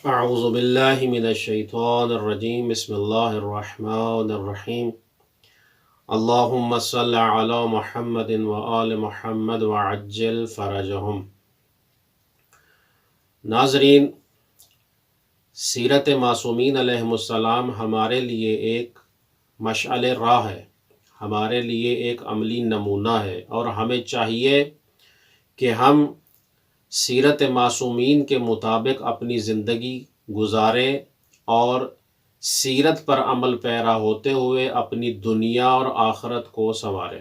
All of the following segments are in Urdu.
اعوذ باللہ من الشیطان الرجیم بسم اللہ الرحمن الرحیم اللہم صل علی محمد وآل محمد وعجل فرجہم۔ ناظرین، سیرت معصومین علیہم السلام ہمارے لیے ایک مشعل راہ ہے، ہمارے لیے ایک عملی نمونہ ہے، اور ہمیں چاہیے کہ ہم سیرت معصومین کے مطابق اپنی زندگی گزاریں اور سیرت پر عمل پیرا ہوتے ہوئے اپنی دنیا اور آخرت کو سنواریں۔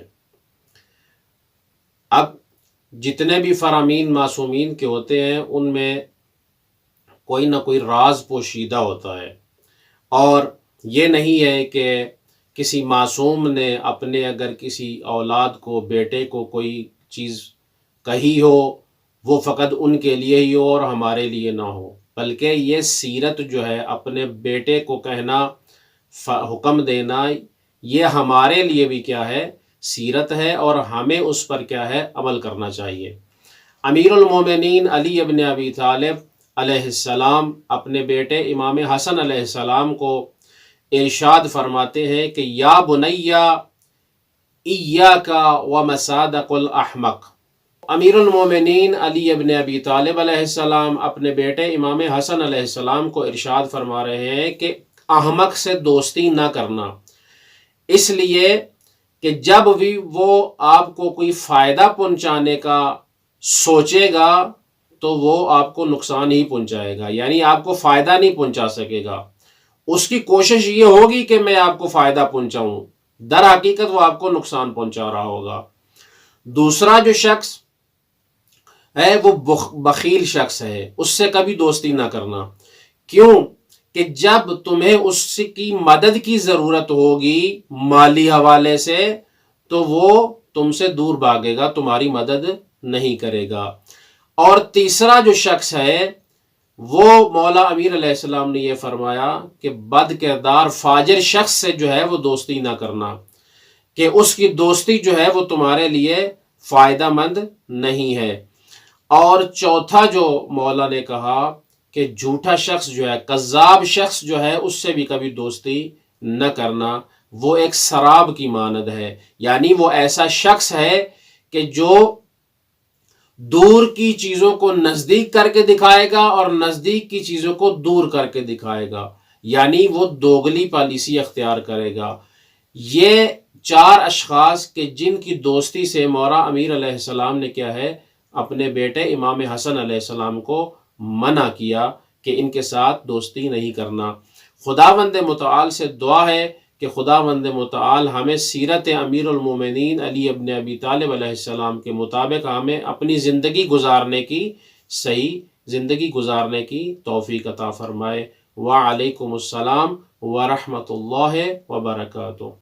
اب جتنے بھی فرامین معصومین کے ہوتے ہیں ان میں کوئی نہ کوئی راز پوشیدہ ہوتا ہے، اور یہ نہیں ہے کہ کسی معصوم نے اپنے اگر کسی اولاد کو، بیٹے کو کوئی چیز کہی ہو وہ فقط ان کے لیے ہی ہو اور ہمارے لیے نہ ہو، بلکہ یہ سیرت جو ہے اپنے بیٹے کو کہنا، حکم دینا، یہ ہمارے لیے بھی کیا ہے؟ سیرت ہے، اور ہمیں اس پر کیا ہے؟ عمل کرنا چاہیے۔ امیر المومنین علی ابن ابی طالب علیہ السلام اپنے بیٹے امام حسن علیہ السلام کو ارشاد فرماتے ہیں کہ یا بنیا ایاک ومصادق الاحمق۔ امیر المومنین علی ابن ابی طالب علیہ السلام اپنے بیٹے امام حسن علیہ السلام کو ارشاد فرما رہے ہیں کہ احمق سے دوستی نہ کرنا، اس لیے کہ جب بھی وہ آپ کو کوئی فائدہ پہنچانے کا سوچے گا تو وہ آپ کو نقصان ہی پہنچائے گا، یعنی آپ کو فائدہ نہیں پہنچا سکے گا۔ اس کی کوشش یہ ہوگی کہ میں آپ کو فائدہ پہنچاؤں، در حقیقت وہ آپ کو نقصان پہنچا رہا ہوگا۔ دوسرا جو شخص ہے وہ بخیل شخص ہے، اس سے کبھی دوستی نہ کرنا۔ کیوں کہ جب تمہیں اس کی مدد کی ضرورت ہوگی مالی حوالے سے تو وہ تم سے دور بھاگے گا، تمہاری مدد نہیں کرے گا۔ اور تیسرا جو شخص ہے وہ مولا امیر علیہ السلام نے یہ فرمایا کہ بد کردار فاجر شخص سے جو ہے وہ دوستی نہ کرنا، کہ اس کی دوستی جو ہے وہ تمہارے لیے فائدہ مند نہیں ہے۔ اور چوتھا جو مولا نے کہا کہ جھوٹا شخص جو ہے، کذاب شخص جو ہے، اس سے بھی کبھی دوستی نہ کرنا، وہ ایک سراب کی مانند ہے، یعنی وہ ایسا شخص ہے کہ جو دور کی چیزوں کو نزدیک کر کے دکھائے گا اور نزدیک کی چیزوں کو دور کر کے دکھائے گا، یعنی وہ دوگلی پالیسی اختیار کرے گا۔ یہ چار اشخاص کہ جن کی دوستی سے مولا امیر علیہ السلام نے کیا ہے؟ اپنے بیٹے امام حسن علیہ السلام کو منع کیا کہ ان کے ساتھ دوستی نہیں کرنا۔ خداوند متعال سے دعا ہے کہ خداوند متعال ہمیں سیرت امیر المومنین علی ابن ابی طالب علیہ السلام کے مطابق ہمیں اپنی زندگی گزارنے کی، صحیح زندگی گزارنے کی توفیق عطا فرمائے۔ وعلیکم السلام ورحمۃ اللہ وبرکاتہ۔